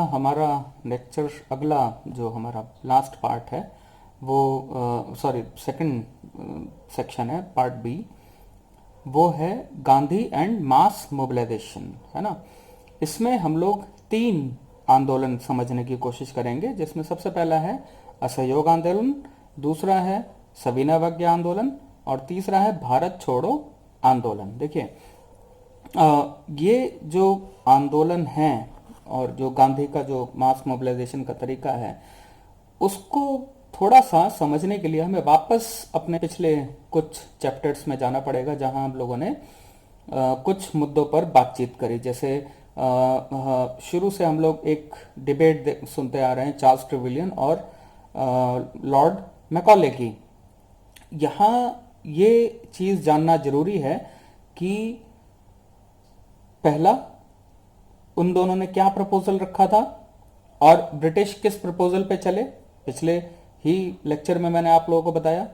हमारा लेक्चर अगला जो हमारा लास्ट पार्ट है वो सॉरी सेकंड सेक्शन है, पार्ट बी। वो है गांधी एंड मास मोबिलाइजेशन, है ना। इसमें हम लोग 3 आंदोलन समझने की कोशिश करेंगे, जिसमें सबसे पहला है असहयोग आंदोलन, दूसरा है सविनय अवज्ञा आंदोलन और तीसरा है भारत छोड़ो आंदोलन। देखिए ये जो आंदोलन है और जो गांधी का जो मास मोबिलाइजेशन का तरीका है, उसको थोड़ा सा समझने के लिए हमें वापस अपने पिछले कुछ चैप्टर्स में जाना पड़ेगा, जहां हम लोगों ने कुछ मुद्दों पर बातचीत करी। जैसे शुरू से हम लोग एक डिबेट सुनते आ रहे हैं चार्ल्स ट्रेवेलियन और लॉर्ड मैकॉले की। यहाँ ये चीज जानना जरूरी है कि पहला उन दोनों ने क्या प्रपोजल रखा था और ब्रिटिश किस प्रपोजल पे चले। पिछले ही लेक्चर में मैंने आप लोगों को बताया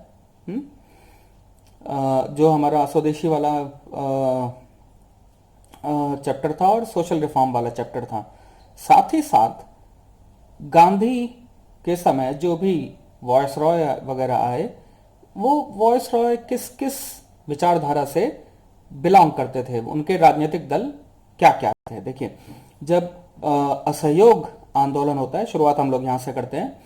जो हमारा स्वदेशी वाला चैप्टर था और सोशल रिफॉर्म वाला चैप्टर था। साथ ही साथ गांधी के समय जो भी वॉयसरॉय वगैरह आए, वो वॉयसरॉय किस किस विचारधारा से बिलोंग करते थे, उनके राजनीतिक दल क्या क्या थे। देखिए जब असहयोग आंदोलन होता है, शुरुआत हम लोग यहां से करते हैं।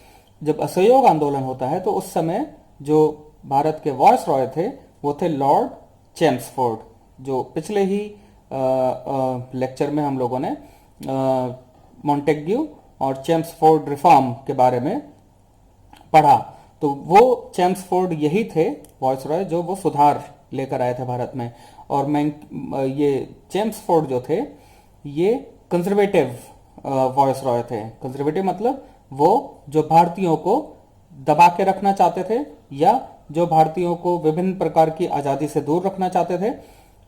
जब असहयोग आंदोलन होता है तो उस समय जो भारत के वॉयसरॉय थे वो थे लॉर्ड चेम्सफोर्ड, जो पिछले ही लेक्चर में हम लोगों ने मॉन्टेग्यू और चेम्सफोर्ड रिफॉर्म के बारे में पढ़ा। तो वो चेम्सफोर्ड यही थे वॉयसरॉय जो वो सुधार लेकर आए थे भारत में। और मैं ये चेम्सफोर्ड जो थे ये कंजर्वेटिव वॉयसरॉय थे। कंजर्वेटिव मतलब वो जो भारतीयों को दबा के रखना चाहते थे, या जो भारतीयों को विभिन्न प्रकार की आजादी से दूर रखना चाहते थे,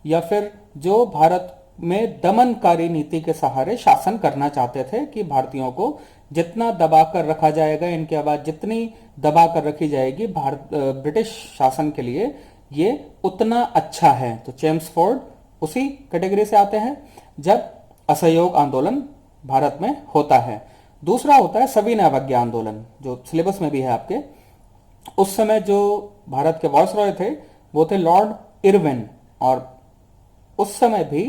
या फिर जो भारत में दमनकारी नीति के सहारे शासन करना चाहते थे कि भारतीयों को जितना दबा कर रखा जाएगा, इनकी आवाज जितनी दबा कर रखी जाएगी भारत ब्रिटिश शासन के लिए, ये उतना अच्छा है। तो चेम्सफोर्ड उसी कैटेगरी से आते हैं जब असहयोग आंदोलन भारत में होता है। दूसरा होता है सविनय अवज्ञा आंदोलन, जो सिलेबस में भी है आपके। उस समय जो भारत के वॉयसरॉय थे वो थे लॉर्ड इरविन, और उस समय भी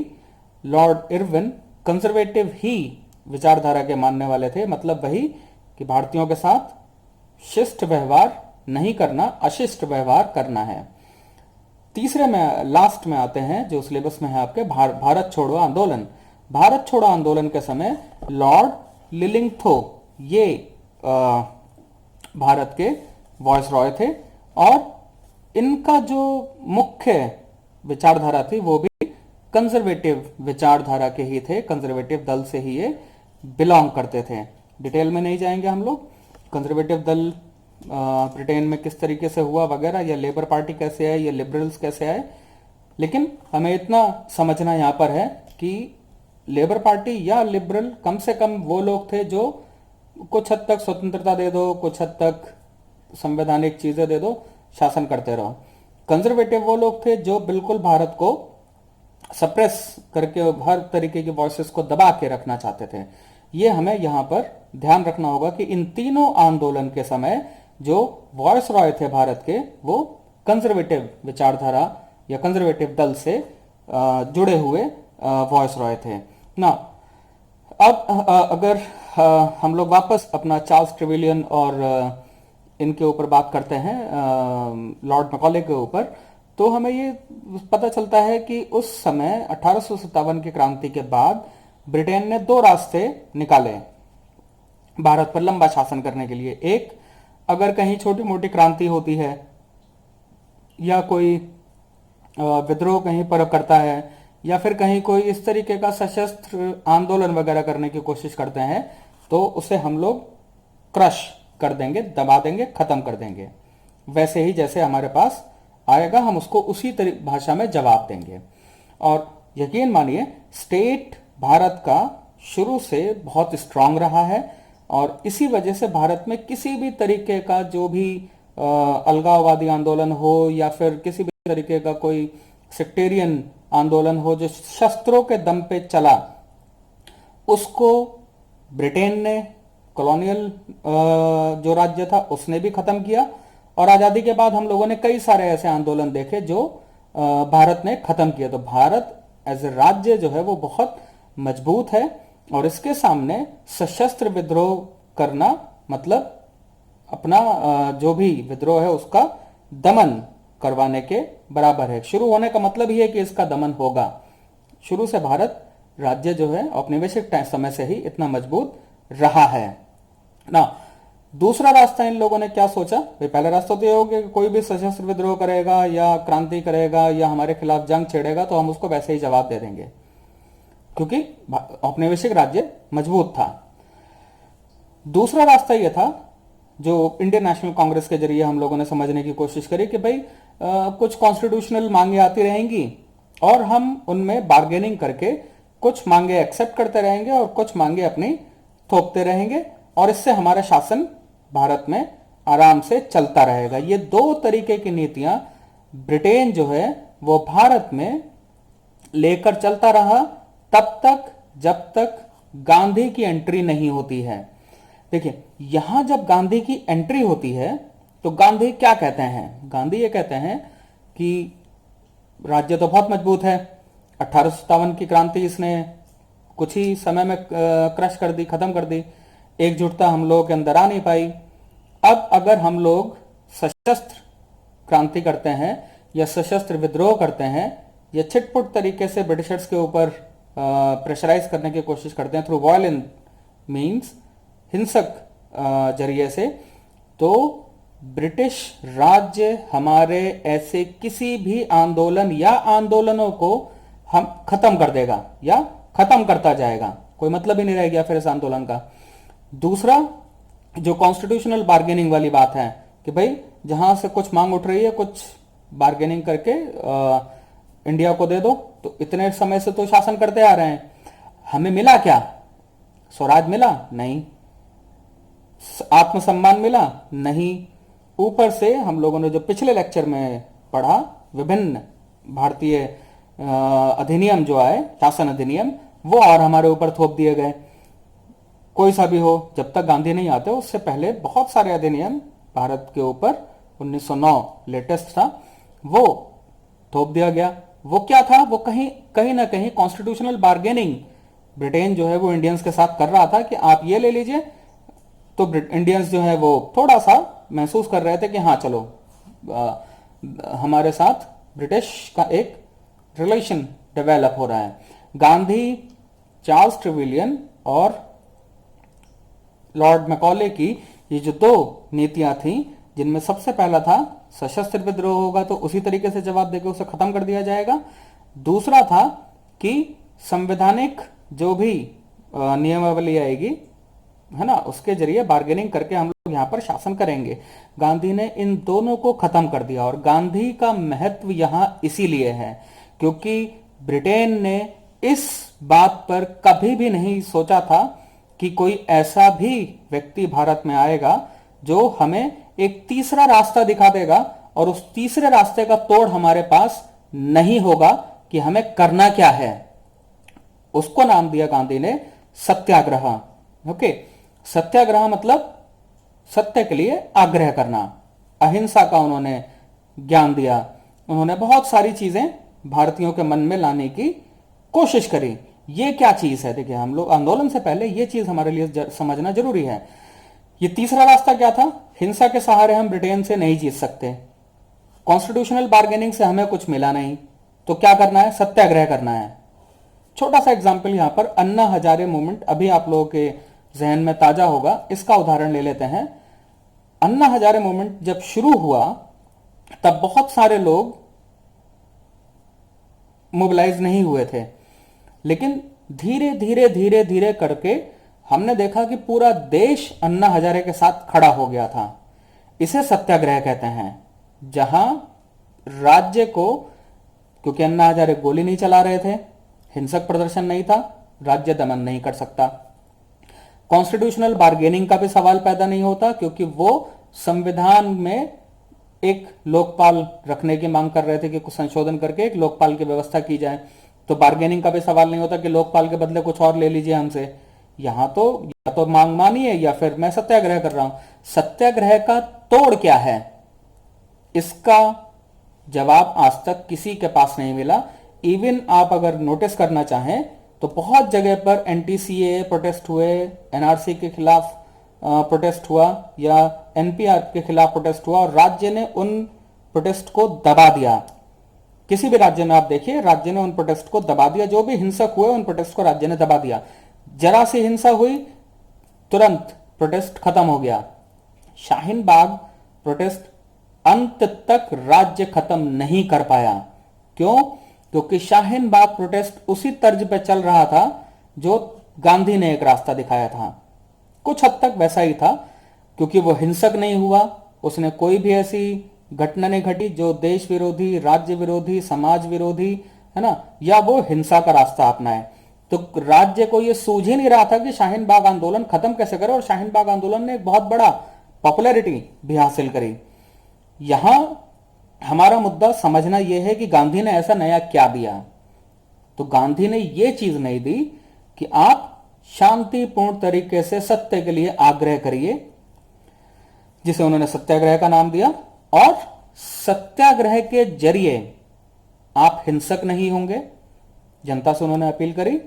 लॉर्ड इरविन कंजर्वेटिव ही विचारधारा के मानने वाले थे। मतलब वही कि भारतीयों के साथ शिष्ट व्यवहार नहीं करना, अशिष्ट व्यवहार करना है। तीसरे में लास्ट में आते हैं जो सिलेबस में है आपके भारत छोड़ो आंदोलन। भारत छोड़ो आंदोलन के समय लॉर्ड लिलिंगथो ये भारत के वॉयसरॉय थे, और इनका जो मुख्य विचारधारा थी वो भी कंजर्वेटिव विचारधारा के ही थे। कंजर्वेटिव दल से ही ये बिलोंग करते थे। डिटेल में नहीं जाएंगे हम लोग, कंजर्वेटिव दल ब्रिटेन में किस तरीके से हुआ वगैरह, या लेबर पार्टी कैसे आए, या लिबरल्स कैसे आए। लेकिन हमें इतना समझना यहां पर है कि लेबर पार्टी या लिबरल कम से कम वो लोग थे जो कुछ हद तक स्वतंत्रता दे दो, कुछ हद तक संवैधानिक चीजें दे दो, शासन करते रहो। कंजर्वेटिव वो लोग थे जो बिल्कुल भारत को सप्रेस करके हर तरीके की वॉइसेस को दबा के रखना चाहते थे। ये हमें यहां पर ध्यान रखना होगा कि इन तीनों आंदोलन के समय जो वॉयसरॉय थे भारत के, वो कंजर्वेटिव विचारधारा या कंजर्वेटिव दल से जुड़े हुए वॉयसरॉय थे ना। अब अगर हम लोग वापस अपना चार्ल्स ट्रेवेलियन और इनके ऊपर बात करते हैं, लॉर्ड मैकॉले के ऊपर, तो हमें ये पता चलता है कि उस समय 1857 की क्रांति के बाद ब्रिटेन ने 2 रास्ते निकाले भारत पर लंबा शासन करने के लिए। एक, अगर कहीं छोटी मोटी क्रांति होती है या कोई विद्रोह कहीं पर करता है, या फिर कहीं कोई इस तरीके का सशस्त्र आंदोलन वगैरह करने की कोशिश करते हैं, तो उसे हम लोग क्रश कर देंगे, दबा देंगे, खत्म कर देंगे। वैसे ही जैसे हमारे पास आएगा हम उसको उसी भाषा में जवाब देंगे। और यकीन मानिए स्टेट भारत का शुरू से बहुत स्ट्रांग रहा है, और इसी वजह से भारत में किसी भी तरीके का जो भी अलगाववादी आंदोलन हो, या फिर किसी भी तरीके का कोई सेक्टेरियन आंदोलन हो जो शस्त्रों के दम पे चला, उसको ब्रिटेन ने कॉलोनियल जो राज्य था उसने भी खत्म किया, और आजादी के बाद हम लोगों ने कई सारे ऐसे आंदोलन देखे जो भारत ने खत्म किया। तो भारत एज ए राज्य जो है वो बहुत मजबूत है, और इसके सामने सशस्त्र विद्रोह करना मतलब अपना जो भी विद्रोह है उसका दमन करवाने के बराबर है। शुरू होने का मतलब ही है कि इसका दमन होगा। शुरू से भारत राज्य जो है औपनिवेशिक समय से ही इतना मजबूत रहा है ना। दूसरा रास्ता इन लोगों ने क्या सोचा, भाई पहला रास्ता तो ये हो गया कि कोई भी सशस्त्र विद्रोह करेगा या क्रांति करेगा या हमारे खिलाफ जंग छेड़ेगा तो हम उसको वैसे ही जवाब दे देंगे, क्योंकि औपनिवेशिक राज्य मजबूत था। दूसरा रास्ता यह था जो इंडियन नेशनल कांग्रेस के जरिए हम लोगों ने समझने की कोशिश करी कि भाई कुछ कॉन्स्टिट्यूशनल मांगे आती रहेंगी और हम उनमें बार्गेनिंग करके कुछ मांगे एक्सेप्ट करते रहेंगे और कुछ मांगे अपनी थोपते रहेंगे, और इससे हमारा शासन भारत में आराम से चलता रहेगा। ये दो तरीके की नीतियां ब्रिटेन जो है वो भारत में लेकर चलता रहा तब तक जब तक गांधी की एंट्री नहीं होती है। देखिए, यहां जब गांधी की एंट्री होती है तो गांधी क्या कहते हैं, गांधी ये कहते हैं कि राज्य तो बहुत मजबूत है, 1857 की क्रांति इसने कुछ ही समय में क्रश कर दी, खत्म कर दी, एकजुटता हम लोगों के अंदर आ नहीं पाई। अब अगर हम लोग सशस्त्र क्रांति करते हैं या सशस्त्र विद्रोह करते हैं या छिटपुट तरीके से ब्रिटिशर्स के ऊपर प्रेशराइज करने की कोशिश करते हैं थ्रू वायलेंट मीन्स, हिंसक जरिए से, तो ब्रिटिश राज्य हमारे ऐसे किसी भी आंदोलन या आंदोलनों को हम खत्म कर देगा या खत्म करता जाएगा, कोई मतलब ही नहीं रह गया फिर इस आंदोलन का। दूसरा जो कॉन्स्टिट्यूशनल बार्गेनिंग वाली बात है कि भाई जहां से कुछ मांग उठ रही है कुछ बार्गेनिंग करके इंडिया को दे दो, तो इतने समय से तो शासन करते आ रहे हैं, हमें मिला क्या, स्वराज मिला नहीं, आत्मसम्मान मिला नहीं, ऊपर से हम लोगों ने जो पिछले लेक्चर में पढ़ा विभिन्न भारतीय अधिनियम जो आए, शासन अधिनियम, वो और हमारे ऊपर थोप दिए गए। कोई सा भी हो, जब तक गांधी नहीं आते उससे पहले बहुत सारे अधिनियम भारत के ऊपर 1909 लेटेस्ट था वो थोप दिया गया। वो क्या था, वो कहीं ना कहीं कॉन्स्टिट्यूशनल बार्गेनिंग ब्रिटेन जो है वो इंडियंस के साथ कर रहा था कि आप ये ले लीजिए, तो इंडियंस जो है वो थोड़ा सा महसूस कर रहे थे कि हाँ चलो हमारे साथ ब्रिटिश का एक रिलेशन डेवलप हो रहा है। गांधी, चार्ल्स ट्रेवेलियन और लॉर्ड मैकॉले की ये जो दो नीतियां थी, जिनमें सबसे पहला था सशस्त्र विद्रोह होगा तो उसी तरीके से जवाब देकर उसे खत्म कर दिया जाएगा। दूसरा था कि संवैधानिक जो भी नियमावली आएगी है ना, उसके जरिए बार्गेनिंग करके हम लोग यहां पर शासन करेंगे। गांधी ने इन दोनों को खत्म कर दिया, और गांधी का महत्व यहां इसीलिए है क्योंकि ब्रिटेन ने इस बात पर कभी भी नहीं सोचा था कि कोई ऐसा भी व्यक्ति भारत में आएगा जो हमें एक तीसरा रास्ता दिखा देगा, और उस तीसरे रास्ते का तोड़ हमारे पास नहीं होगा कि हमें करना क्या है। उसको नाम दिया गांधी ने सत्याग्रह। ओके, सत्याग्रह मतलब सत्य के लिए आग्रह करना, अहिंसा का उन्होंने ज्ञान दिया। उन्होंने बहुत सारी चीजें भारतीयों के मन में लाने की कोशिश करी। ये क्या चीज है, देखिए हम लोग आंदोलन से पहले ये चीज हमारे लिए समझना जरूरी है। ये तीसरा रास्ता क्या था, हिंसा के सहारे हम ब्रिटेन से नहीं जीत सकते, कॉन्स्टिट्यूशनल बार्गेनिंग से हमें कुछ मिला नहीं, तो क्या करना है, सत्याग्रह करना है। छोटा सा एग्जाम्पल यहां पर अन्ना हजारे मूवमेंट अभी आप लोगों के जहन में ताजा होगा, इसका उदाहरण ले लेते हैं। अन्ना हजारे मूवमेंट जब शुरू हुआ तब बहुत सारे लोग मोबिलाइज नहीं हुए थे, लेकिन धीरे धीरे धीरे धीरे करके हमने देखा कि पूरा देश अन्ना हजारे के साथ खड़ा हो गया था। इसे सत्याग्रह कहते हैं, जहां राज्य को, क्योंकि अन्ना हजारे गोली नहीं चला रहे थे, हिंसक प्रदर्शन नहीं था, राज्य दमन नहीं कर सकता। कॉन्स्टिट्यूशनल बार्गेनिंग का भी सवाल पैदा नहीं होता क्योंकि वो संविधान में एक लोकपाल रखने की मांग कर रहे थे कि कुछ संशोधन करके एक लोकपाल की व्यवस्था की जाए, तो बार्गेनिंग का भी सवाल नहीं होता कि लोकपाल के बदले कुछ और ले लीजिए हमसे, यहां तो या तो मांग मानी है या फिर मैं सत्याग्रह कर रहा हूं। सत्याग्रह का तोड़ क्या है, इसका जवाब आज तक किसी के पास नहीं मिला। इवन आप अगर नोटिस करना चाहें तो बहुत जगह पर एनटीसीए प्रोटेस्ट हुए, एनआरसी के खिलाफ प्रोटेस्ट हुआ या एनपीआर के खिलाफ प्रोटेस्ट हुआ और राज्य ने उन प्रोटेस्ट को दबा दिया। किसी भी राज्य में आप देखिए, राज्य ने उन प्रोटेस्ट को दबा दिया। जो भी हिंसक हुए उन प्रोटेस्ट को राज्य ने दबा दिया। जरा सी हिंसा हुई, तुरंत प्रोटेस्ट खत्म हो गया। शाहीन बाग प्रोटेस्ट अंत तक राज्य खत्म नहीं कर पाया। क्यों? क्योंकि शाहीन बाग प्रोटेस्ट उसी तर्ज पे चल रहा था जो गांधी ने एक रास्ता दिखाया था। कुछ हद तक वैसा ही था, क्योंकि वो हिंसक नहीं हुआ, उसने कोई भी ऐसी घटना नहीं घटी जो देश विरोधी, राज्य विरोधी, समाज विरोधी, है ना, या वो हिंसा का रास्ता अपनाए। तो राज्य को ये सूझ ही नहीं रहा था कि शाहीन बाग आंदोलन खत्म कैसे करे, और शाहीन बाग आंदोलन ने एक बहुत बड़ा पॉपुलैरिटी भी हासिल करी। यहां हमारा मुद्दा समझना यह है कि गांधी ने ऐसा नया क्या दिया। तो गांधी ने यह चीज नहीं दी कि आप शांतिपूर्ण तरीके से सत्य के लिए आग्रह करिए, जिसे उन्होंने सत्याग्रह का नाम दिया, और सत्याग्रह के जरिए आप हिंसक नहीं होंगे, जनता से उन्होंने अपील करी।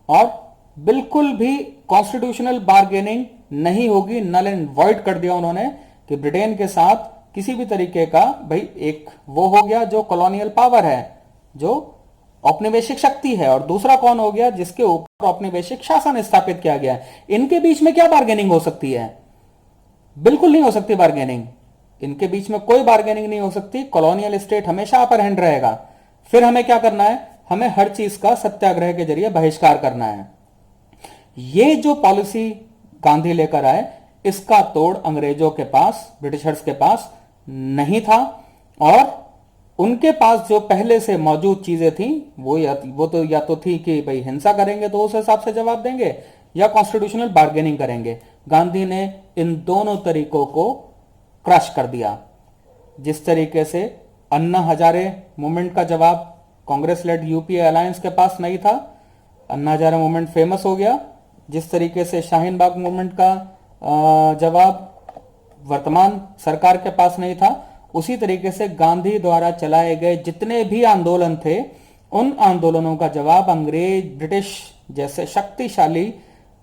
और बिल्कुल भी कॉन्स्टिट्यूशनल बार्गेनिंग नहीं होगी, नल एंड वॉइड कर दिया उन्होंने कि ब्रिटेन के साथ किसी भी तरीके का, भाई एक वो हो गया जो कॉलोनियल पावर है, जो औपनिवेशिक शक्ति है, और दूसरा कौन हो गया जिसके ऊपर औपनिवेशिक शासन स्थापित किया गया है। इनके बीच में क्या बार्गेनिंग हो सकती है? बिल्कुल नहीं हो सकती बार्गेनिंग। इनके बीच में कोई बार्गेनिंग नहीं हो सकती। कॉलोनियल स्टेट हमेशा अपर हैंड रहेगा। फिर हमें क्या करना है? हमें हर चीज का सत्याग्रह के जरिए बहिष्कार करना है। ये जो पॉलिसी गांधी लेकर आए, इसका तोड़ अंग्रेजों के पास, ब्रिटिशर्स के पास नहीं था। और उनके पास जो पहले से मौजूद चीजें थी वो या तो थी कि भाई हिंसा करेंगे तो उस हिसाब से जवाब देंगे, या कॉन्स्टिट्यूशनल बार्गेनिंग करेंगे। गांधी ने इन दोनों तरीकों को क्रश कर दिया। जिस तरीके से अन्ना हजारे मूवमेंट का जवाब कांग्रेस लेड यूपीए अलायंस के पास नहीं था, अन्ना हजारे मूवमेंट फेमस हो गया। जिस तरीके से शाहीन बाग मूवमेंट का जवाब वर्तमान सरकार के पास नहीं था, उसी तरीके से गांधी द्वारा चलाए गए जितने भी आंदोलन थे, उन आंदोलनों का जवाब अंग्रेज, ब्रिटिश जैसे शक्तिशाली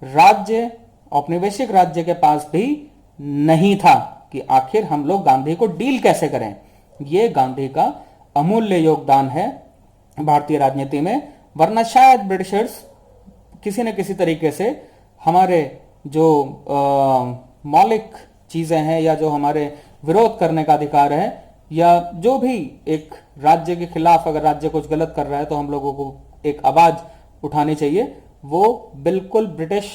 राज्य, औपनिवेशिक राज्य के पास भी नहीं था कि आखिर हम लोग गांधी को डील कैसे करें। यह गांधी का अमूल्य योगदान है भारतीय राजनीति में, वरना शायद ब्रिटिशर्स किसी न किसी तरीके से हमारे जो मौलिक चीजें हैं, या जो हमारे विरोध करने का अधिकार है, या जो भी एक राज्य के खिलाफ अगर राज्य कुछ गलत कर रहा है तो हम लोगों को एक आवाज उठानी चाहिए, वो बिल्कुल ब्रिटिश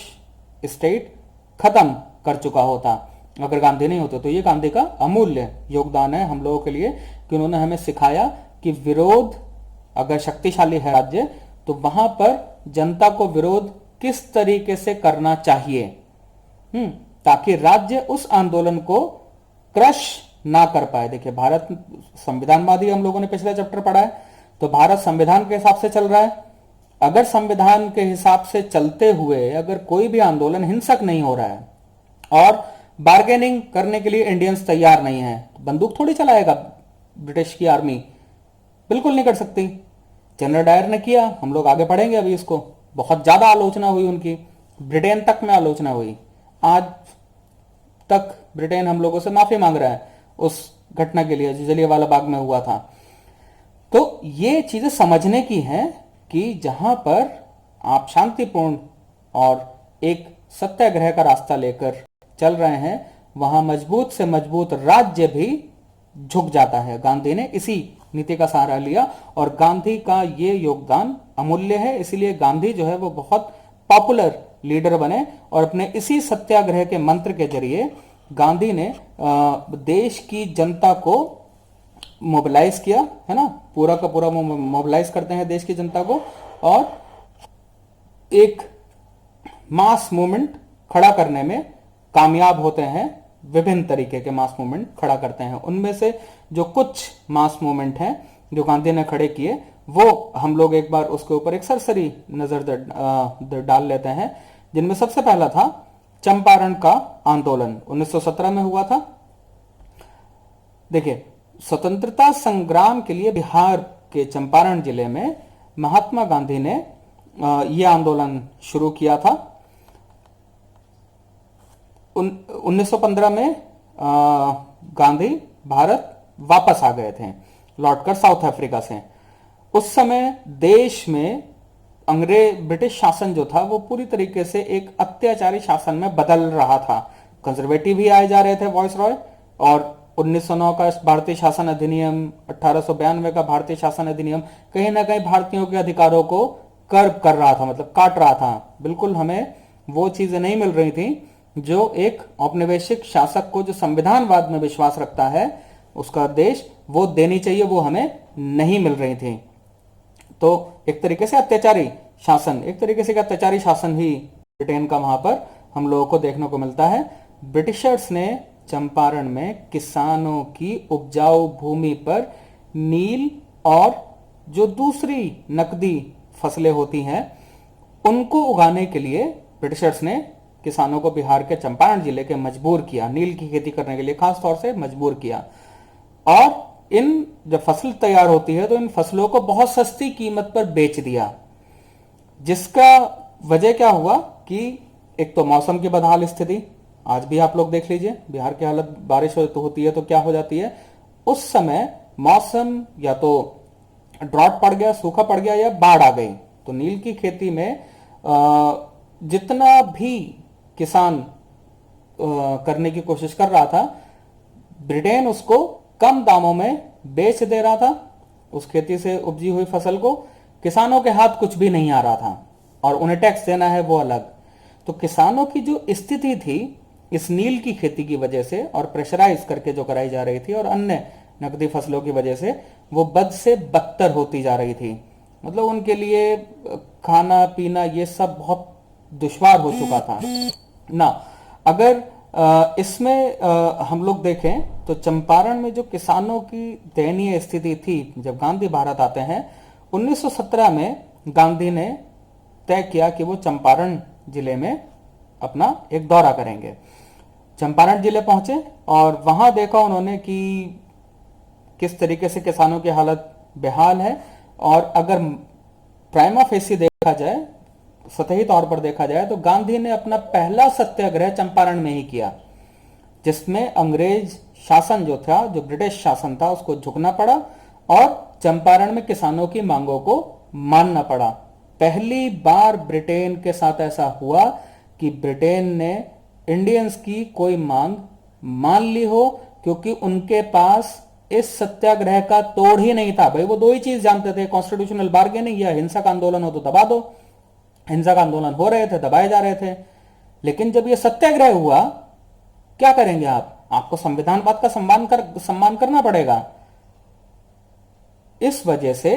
स्टेट खत्म कर चुका होता अगर गांधी नहीं होते। तो ये गांधी का अमूल्य योगदान है हम लोगों के लिए कि उन्होंने हमें सिखाया कि विरोध, अगर शक्तिशाली है राज्य, तो वहां पर जनता को विरोध किस तरीके से करना चाहिए, ताकि राज्य उस आंदोलन को क्रश ना कर पाए। देखिए, भारत संविधानवादी हम लोगों ने पिछले चैप्टर पढ़ा है, तो भारत संविधान के हिसाब से चल रहा है। अगर संविधान के हिसाब से चलते हुए अगर कोई भी आंदोलन हिंसक नहीं हो रहा है और बार्गेनिंग करने के लिए इंडियंस तैयार नहीं है, तो बंदूक थोड़ी चलाएगा ब्रिटिश की आर्मी, बिल्कुल नहीं कर सकती। जनरल डायर ने किया, हम लोग आगे पढ़ेंगे अभी इसको। बहुत ज्यादा आलोचना हुई उनकी, ब्रिटेन तक में आलोचना हुई। आज तक ब्रिटेन हम लोगों से माफी मांग रहा है उस घटना के लिए जो जलियांवाला बाग में हुआ था। तो ये चीजें समझने की हैं कि जहां पर आप शांतिपूर्ण और एक सत्याग्रह का रास्ता लेकर चल रहे हैं, वहां मजबूत से मजबूत राज्य भी झुक जाता है। गांधी ने इसी नीति का सहारा लिया और गांधी का ये योगदान अमूल्य है। इसीलिए गांधी जो है वो बहुत पॉपुलर लीडर बने और अपने इसी सत्याग्रह के मंत्र के जरिए गांधी ने देश की जनता को मोबिलाइज किया, है ना, पूरा का पूरा मोबिलाइज करते हैं देश की जनता को और एक मास मूवमेंट खड़ा करने में कामयाब होते हैं। विभिन्न तरीके के मास मूवमेंट खड़ा करते हैं। उनमें से जो कुछ मास मूवमेंट हैं जो गांधी ने खड़े किए, वो हम लोग एक बार उसके ऊपर एक सरसरी नजर डाल लेते हैं जिनमें सबसे पहला था चंपारण का आंदोलन, 1917 में हुआ था। देखिए, स्वतंत्रता संग्राम के लिए बिहार के चंपारण जिले में महात्मा गांधी ने यह आंदोलन शुरू किया था। 1915 में गांधी भारत वापस आ गए थे, लौटकर साउथ अफ्रीका से। उस समय देश में ब्रिटिश शासन जो था वो पूरी तरीके से एक अत्याचारी शासन में बदल रहा था। कंजर्वेटिव ही आए जा रहे थे वॉयसरॉय, और 1909 का भारतीय शासन अधिनियम, 1892 का भारतीय शासन अधिनियम कहीं ना कहीं भारतीयों के अधिकारों को कर्ब कर रहा था, मतलब काट रहा था। बिल्कुल हमें वो चीजें नहीं मिल रही थी जो एक औपनिवेशिक शासक को, जो संविधानवाद में विश्वास रखता है, उसका देश वो देनी चाहिए, वो हमें नहीं मिल रही थी। तो एक तरीके से अत्याचारी शासन, एक तरीके से अत्याचारी शासन ही ब्रिटेन का वहां पर हम लोगों को देखने को मिलता है। ब्रिटिशर्स ने चंपारण में किसानों की उपजाऊ भूमि पर नील और जो दूसरी नकदी फसलें होती हैं उनको उगाने के लिए ब्रिटिशर्स ने किसानों को बिहार के चंपारण जिले के मजबूर किया, नील की खेती करने के लिए खास तौर से मजबूर किया। और इन जब फसल तैयार होती है तो इन फसलों को बहुत सस्ती कीमत पर बेच दिया, जिसका वजह क्या हुआ कि एक तो मौसम की बदहाल स्थिति, आज भी आप लोग देख लीजिए बिहार की हालत, बारिश होती है तो क्या हो जाती है, उस समय मौसम या तो ड्रॉट पड़ गया, सूखा पड़ गया, या बाढ़ आ गई। तो नील की खेती में जितना भी किसान करने की कोशिश कर रहा था, ब्रिटेन उसको कम दामों में बेच दे रहा था। उस खेती से उपजी हुई फसल को किसानों के हाथ कुछ भी नहीं आ रहा था, और उन्हें टैक्स देना है वो अलग। तो किसानों की जो स्थिति थी इस नील की खेती की वजह से, और प्रेशराइज करके जो कराई जा रही थी, और अन्य नकदी फसलों की वजह से, वो बद से बदतर होती जा रही थी। मतलब उनके लिए खाना पीना ये सब बहुत दुश्वार हो चुका था ना। अगर इसमें हम लोग देखें तो चंपारण में जो किसानों की दयनीय स्थिति थी, जब गांधी भारत आते हैं 1917 में, गांधी ने तय किया कि वो चंपारण जिले में अपना एक दौरा करेंगे। चंपारण जिले पहुंचे और वहां देखा उन्होंने कि किस तरीके से किसानों की हालत बेहाल है। और अगर प्राइमा फेसी देखा जाए, सतही तौर पर देखा जाए, तो गांधी ने अपना पहला सत्याग्रह चंपारण में ही किया, जिसमें अंग्रेज शासन जो था, जो ब्रिटिश शासन था, उसको झुकना पड़ा और चंपारण में किसानों की मांगों को मानना पड़ा। पहली बार ब्रिटेन के साथ ऐसा हुआ कि ब्रिटेन ने इंडियंस की कोई मांग मान ली हो, क्योंकि उनके पास इस सत्याग्रह का तोड़ ही नहीं था। भाई वो दो ही चीज जानते थे, कॉन्स्टिट्यूशनल बार्गेनिंग या हिंसक आंदोलन हो तो दबा दो। हिंसक आंदोलन हो रहे थे, दबाए जा रहे थे। लेकिन जब यह सत्याग्रह हुआ, क्या करेंगे आप? आपको संविधानवाद का सम्मान करना पड़ेगा। इस वजह से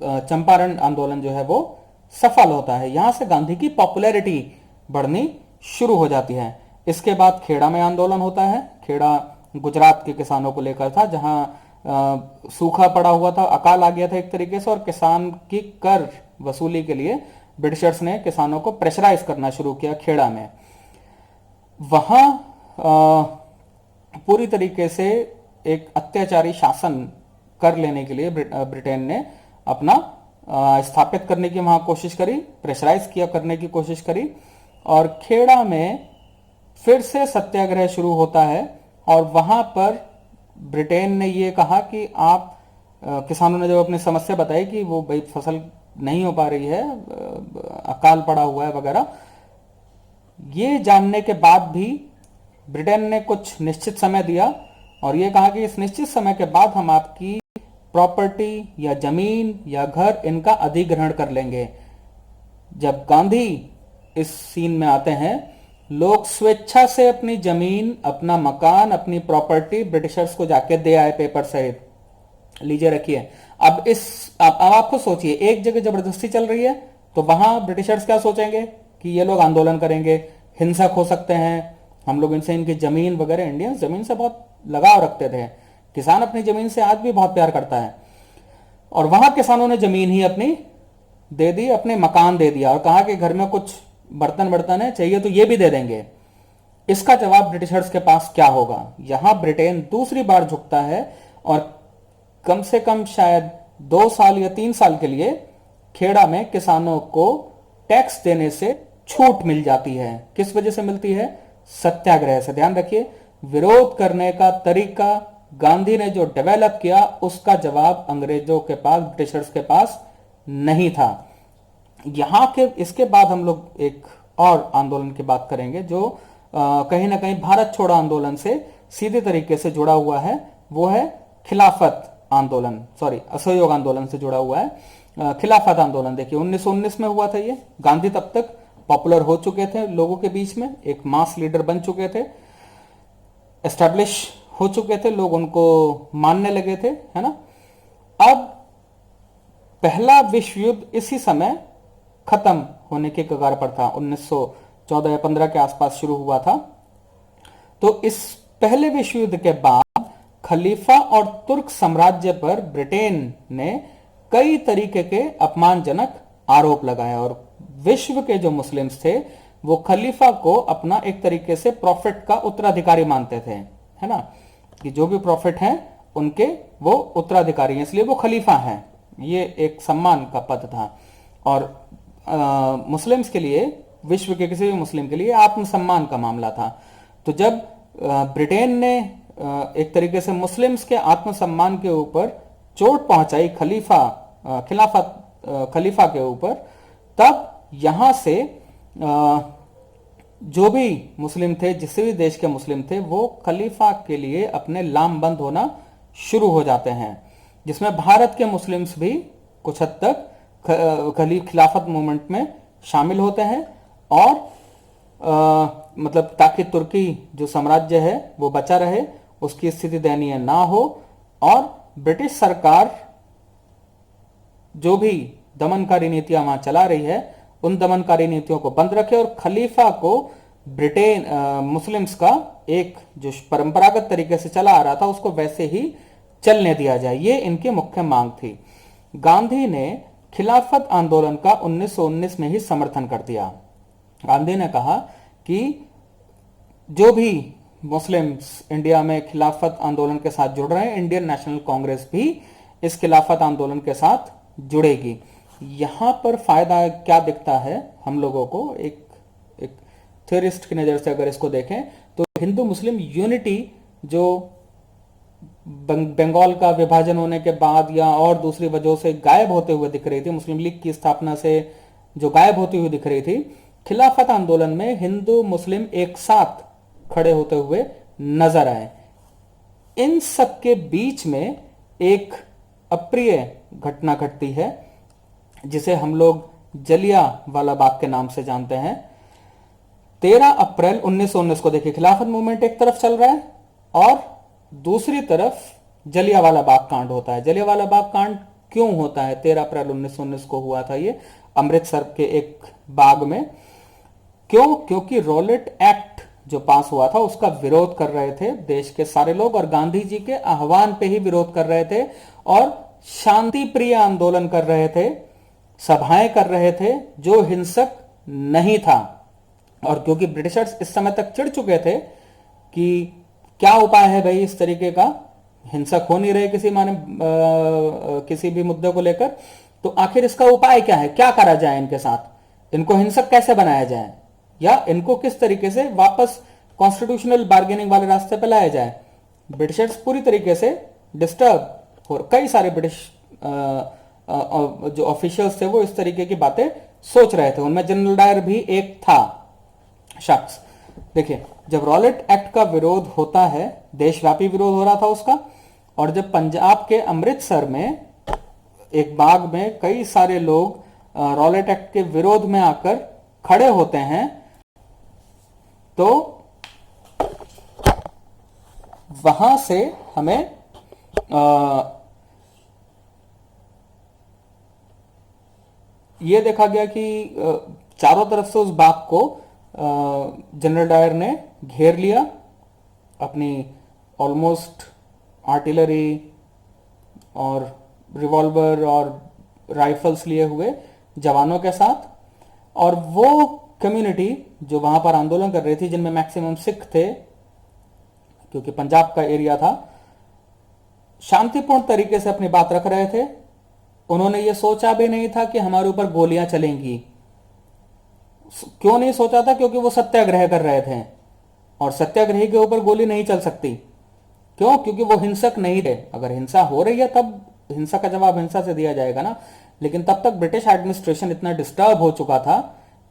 चंपारण आंदोलन जो है वो सफल होता है। यहां से गांधी की पॉपुलैरिटी बढ़नी शुरू हो जाती है। इसके बाद खेड़ा में आंदोलन होता है। खेड़ा गुजरात के किसानों को लेकर था, जहां सूखा पड़ा हुआ था, अकाल आ गया था एक तरीके से, और किसान की कर वसूली के लिए ब्रिटिशर्स ने किसानों को प्रेशराइज करना शुरू किया खेड़ा में। वहां पूरी तरीके से एक अत्याचारी शासन कर लेने के लिए ब्रिटेन ने अपना स्थापित करने की वहां कोशिश करी, प्रेशराइज किया करने की कोशिश करी, और खेड़ा में फिर से सत्याग्रह शुरू होता है। और वहां पर ब्रिटेन ने ये कहा कि आप किसानों ने जब अपनी समस्या बताई कि वो भाई फसल नहीं हो पा रही है, अकाल पड़ा हुआ है वगैरह, ये जानने के बाद भी ब्रिटेन ने कुछ निश्चित समय दिया और ये कहा कि इस निश्चित समय के बाद हम आपकी प्रॉपर्टी या जमीन या घर इनका अधिग्रहण कर लेंगे। जब गांधी इस सीन में आते हैं, लोग स्वेच्छा से अपनी जमीन, अपना मकान, अपनी प्रॉपर्टी ब्रिटिशर्स को जाके दे आए पेपर सहित, लीजिए रखिए। अब आपको सोचिए, एक जगह जबरदस्ती चल रही है तो वहां ब्रिटिशर्स क्या सोचेंगे कि ये लोग आंदोलन करेंगे, हिंसक हो सकते हैं, हम लोग इनसे इनकी जमीन वगैरह, इंडियंस जमीन से बहुत लगाव रखते थे, किसान अपनी जमीन से आज भी बहुत प्यार करता है, और वहां किसानों ने जमीन ही अपनी दे दी, अपने मकान दे दिया और कहा कि घर में कुछ बर्तन बर्तन है, चाहिए तो ये भी दे देंगे। इसका जवाब ब्रिटिशर्स के पास क्या होगा? यहां ब्रिटेन दूसरी बार झुकता है और कम से कम शायद 2 साल या 3 साल के लिए खेड़ा में किसानों को टैक्स देने से छूट मिल जाती है। किस वजह से मिलती है? सत्याग्रह से। ध्यान रखिए, विरोध करने का तरीका गांधी ने जो डेवलप किया उसका जवाब अंग्रेजों के पास, ब्रिटिशर्स के पास नहीं था। यहां के इसके बाद हम लोग एक और आंदोलन की बात करेंगे जो कहीं ना कहीं भारत छोड़ो आंदोलन से सीधे तरीके से जुड़ा हुआ है। वो है खिलाफत आंदोलन, सॉरी असहयोग आंदोलन से जुड़ा हुआ है। खिलाफत आंदोलन देखिए 1919 में हुआ था ये। गांधी तब तक पॉपुलर हो चुके थे लोगों के बीच में, एक मास लीडर बन चुके थे, एस्टैब्लिश हो चुके थे, लोग उनको मानने लगे थे, है ना। अब पहला विश्व युद्ध इसी समय खत्म होने के कगार पर था। 1914 या 15 के आसपास शुरू हुआ था। तो इस पहले विश्व युद्ध के बाद खलीफा और तुर्क साम्राज्य पर ब्रिटेन ने कई तरीके के अपमानजनक आरोप लगाए और विश्व के जो मुस्लिम्स थे वो खलीफा को अपना एक तरीके से प्रॉफिट का उत्तराधिकारी मानते थे, है ना, कि जो भी प्रॉफिट हैं उनके वो उत्तराधिकारी हैं, इसलिए वो खलीफा हैं। ये एक सम्मान का पद था और मुस्लिम्स के लिए, विश्व के किसी भी मुस्लिम के लिए आत्मसम्मान का मामला था। तो जब ब्रिटेन ने एक तरीके से मुस्लिम्स के आत्मसम्मान के ऊपर चोट पहुंचाई खलीफा के ऊपर, तब यहां से जो भी मुस्लिम थे, जिस भी देश के मुस्लिम थे, वो खलीफा के लिए अपने लामबंद होना शुरू हो जाते हैं, जिसमें भारत के मुस्लिम्स भी कुछ हद तक खिलाफत मूवमेंट में शामिल होते हैं और मतलब ताकि तुर्की जो साम्राज्य है वो बचा रहे, उसकी स्थिति दयनीय ना हो और ब्रिटिश सरकार जो भी दमनकारी नीतियां वहां चला रही है उन दमनकारी नीतियों को बंद रखे और खलीफा को ब्रिटेन मुस्लिम्स का एक जो परंपरागत तरीके से चला आ रहा था उसको वैसे ही चलने दिया जाए। ये इनकी मुख्य मांग थी। गांधी ने खिलाफत आंदोलन का 1919 में ही समर्थन कर दिया। गांधी ने कहा कि जो भी मुस्लिम्स इंडिया में खिलाफत आंदोलन के साथ जुड़ रहे हैं, इंडियन नेशनल कांग्रेस भी इस खिलाफत आंदोलन के साथ जुड़ेगी। यहां पर फायदा क्या दिखता है हम लोगों को, एक थ्योरिस्ट की नजर से अगर इसको देखें तो हिंदू मुस्लिम यूनिटी जो बंगाल का विभाजन होने के बाद या और दूसरी वजहों से गायब होते हुए दिख रही थी, मुस्लिम लीग की स्थापना से जो गायब होती हुई दिख रही थी, खिलाफत आंदोलन में हिंदू मुस्लिम एक साथ खड़े होते हुए नजर आए। इन सब के बीच में एक अप्रिय घटना घटती है जिसे हम लोग जलियांवाला बाग के नाम से जानते हैं। 13 अप्रैल 1919 को देखिए, खिलाफत मूवमेंट एक तरफ चल रहा है और दूसरी तरफ जलियांवाला बाग कांड होता है। जलियांवाला बाग कांड क्यों होता है? 13 अप्रैल 1919 को हुआ था ये अमृतसर के एक बाग में। क्यों? क्योंकि रॉलेट एक्ट जो पास हुआ था उसका विरोध कर रहे थे देश के सारे लोग और गांधी जी के आह्वान पे ही विरोध कर रहे थे और शांति प्रिय आंदोलन कर रहे थे, सभाएं कर रहे थे जो हिंसक नहीं था। और क्योंकि ब्रिटिशर्स इस समय तक चिढ़ चुके थे कि क्या उपाय है भाई, इस तरीके का हिंसक हो नहीं रहे किसी भी मुद्दे को लेकर, तो आखिर इसका उपाय क्या है, क्या करा जाए इनके साथ, इनको हिंसक कैसे बनाया जाए या इनको किस तरीके से वापस कॉन्स्टिट्यूशनल बार्गेनिंग वाले रास्ते पर लाया जाए। ब्रिटिशर्स पूरी तरीके से डिस्टर्ब हो, कई सारे ब्रिटिश जो ऑफिशियल्स थे वो इस तरीके की बातें सोच रहे थे, उनमें जनरल डायर भी एक था शख्स। देखिए, जब रॉलेट एक्ट का विरोध होता है, देशव्यापी विरोध हो रहा था उसका, और जब पंजाब के अमृतसर में एक बाग में कई सारे लोग रॉलेट एक्ट के विरोध में आकर खड़े होते हैं, तो वहां से हमें यह देखा गया कि चारों तरफ से उस बाग को जनरल डायर ने घेर लिया, अपनी ऑलमोस्ट आर्टिलरी और रिवॉल्वर और राइफल्स लिए हुए जवानों के साथ। और वो कम्युनिटी जो वहां पर आंदोलन कर रही थी, जिनमें मैक्सिमम सिख थे क्योंकि पंजाब का एरिया था, शांतिपूर्ण तरीके से अपनी बात रख रहे थे। उन्होंने ये सोचा भी नहीं था कि हमारे ऊपर गोलियां चलेंगी। क्यों नहीं सोचा था? क्योंकि वो सत्याग्रह कर रहे थे और सत्याग्रही के ऊपर गोली नहीं चल सकती। क्यों? क्योंकि वो हिंसक नहीं थे। अगर हिंसा हो रही है तब हिंसा का जवाब हिंसा से दिया जाएगा ना। लेकिन तब तक ब्रिटिश एडमिनिस्ट्रेशन इतना डिस्टर्ब हो चुका था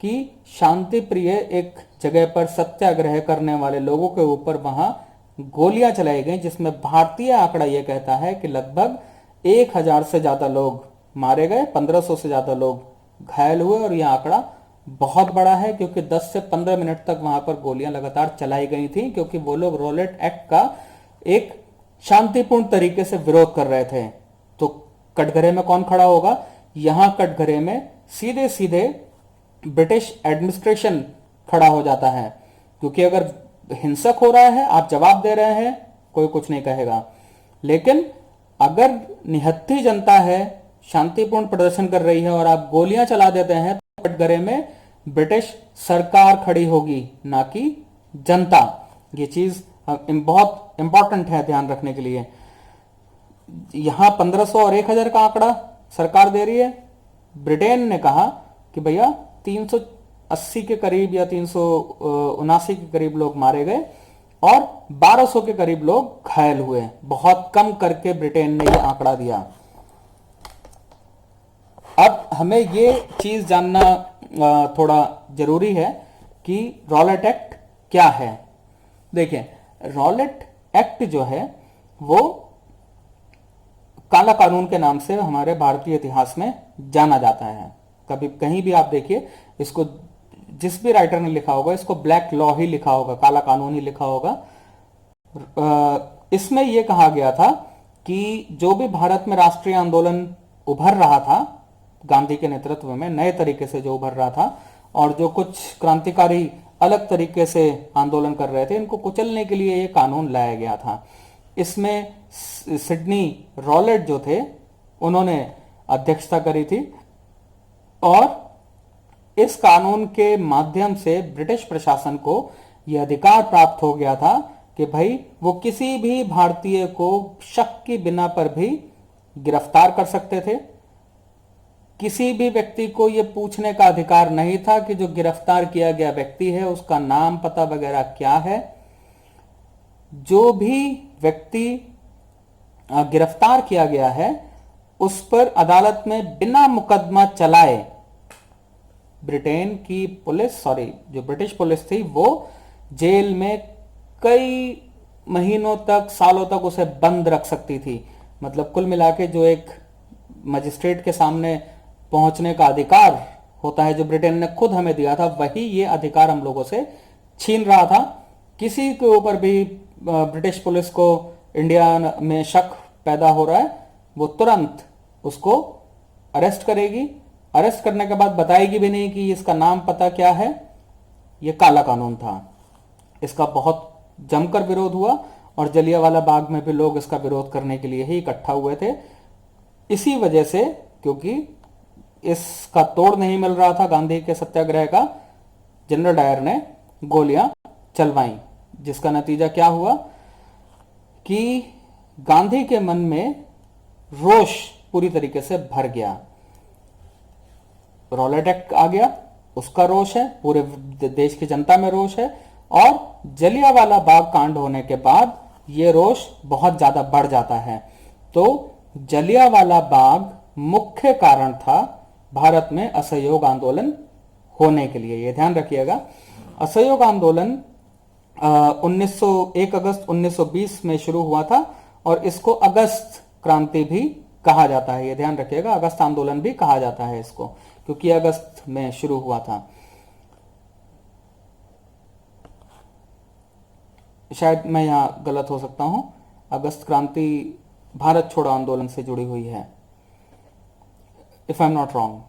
कि शांति प्रिय एक जगह पर सत्याग्रह करने वाले लोगों के ऊपर वहां गोलियां चलाई गई, जिसमें भारतीय आंकड़ा यह कहता है कि लगभग 1000 से ज्यादा लोग मारे गए, 1500 से ज्यादा लोग घायल हुए। और यह आंकड़ा बहुत बड़ा है क्योंकि 10 से 15 मिनट तक वहां पर गोलियां लगातार चलाई गई थी, क्योंकि वो लोग रॉलेट एक्ट का एक शांतिपूर्ण तरीके से विरोध कर रहे थे। तो कटघरे में कौन खड़ा होगा? यहां कटघरे में सीधे सीधे ब्रिटिश एडमिनिस्ट्रेशन खड़ा हो जाता है, क्योंकि अगर हिंसक हो रहा है, आप जवाब दे रहे हैं, कोई कुछ नहीं कहेगा। लेकिन अगर निहत्थी जनता है, शांतिपूर्ण प्रदर्शन कर रही है और आप गोलियां चला देते हैं, तो कटघरे में ब्रिटिश सरकार खड़ी होगी, ना कि जनता। ये चीज बहुत इंपॉर्टेंट है ध्यान रखने के लिए। यहां 1500 और 1000 का आंकड़ा सरकार दे रही है। ब्रिटेन ने कहा कि भैया 380 के करीब या 379 के करीब लोग मारे गए और 1200 के करीब लोग घायल हुए। बहुत कम करके ब्रिटेन ने यह आंकड़ा दिया। अब हमें ये चीज जानना थोड़ा जरूरी है कि रॉलेट एक्ट क्या है। देखिए, रॉलेट एक्ट जो है वो काला कानून के नाम से हमारे भारतीय इतिहास में जाना जाता है। कभी कहीं भी आप देखिए, इसको जिस भी राइटर ने लिखा होगा, इसको ब्लैक लॉ ही लिखा होगा, काला कानून ही लिखा होगा। इसमें यह कहा गया था कि जो भी भारत में राष्ट्रीय आंदोलन उभर रहा था, गांधी के नेतृत्व में नए तरीके से जो उभर रहा था, और जो कुछ क्रांतिकारी अलग तरीके से आंदोलन कर रहे थे, इनको कुचलने के लिए यह कानून लाया गया था। इसमें सिडनी रॉलेट जो थे, उन्होंने अध्यक्षता करी थी। और इस कानून के माध्यम से ब्रिटिश प्रशासन को यह अधिकार प्राप्त हो गया था कि भाई वो किसी भी भारतीय को शक के बिना पर भी गिरफ्तार कर सकते थे। किसी भी व्यक्ति को यह पूछने का अधिकार नहीं था कि जो गिरफ्तार किया गया व्यक्ति है उसका नाम पता वगैरह क्या है। जो भी व्यक्ति गिरफ्तार किया गया है उस पर अदालत में बिना मुकदमा चलाए ब्रिटेन की पुलिस, जो ब्रिटिश पुलिस थी, वो जेल में कई महीनों तक, सालों तक उसे बंद रख सकती थी। मतलब कुल मिला के जो एक मजिस्ट्रेट के सामने पहुंचने का अधिकार होता है, जो ब्रिटेन ने खुद हमें दिया था, वही ये अधिकार हम लोगों से छीन रहा था। किसी के ऊपर भी ब्रिटिश पुलिस को इंडिया में शक पैदा हो रहा है, वो तुरंत उसको अरेस्ट करेगी। अरेस्ट करने के बाद बताएगी भी नहीं कि इसका नाम पता क्या है। ये काला कानून था। इसका बहुत जमकर विरोध हुआ और जलियांवाला बाग में भी लोग इसका विरोध करने के लिए ही इकट्ठा हुए थे। इसी वजह से, क्योंकि इसका तोड़ नहीं मिल रहा था गांधी के सत्याग्रह का, जनरल डायर ने गोलियां चलवाई, जिसका नतीजा क्या हुआ कि गांधी के मन में रोष पूरी तरीके से भर गया। रॉलेट एक्ट आ गया, उसका रोष है, पूरे देश की जनता में रोष है, और जलियांवाला बाग कांड होने के बाद यह रोष बहुत ज्यादा बढ़ जाता है। तो जलियांवाला बाग मुख्य कारण था भारत में असहयोग आंदोलन होने के लिए। यह ध्यान रखिएगा, असहयोग आंदोलन 1 अगस्त 1920 में शुरू हुआ था और इसको अगस्त क्रांति भी कहा जाता है। यह ध्यान रखिएगा, अगस्त आंदोलन भी कहा जाता है इसको, क्योंकि अगस्त में शुरू हुआ था। शायद मैं यहां गलत हो सकता हूं, अगस्त क्रांति भारत छोड़ो आंदोलन से जुड़ी हुई है, if I am not wrong.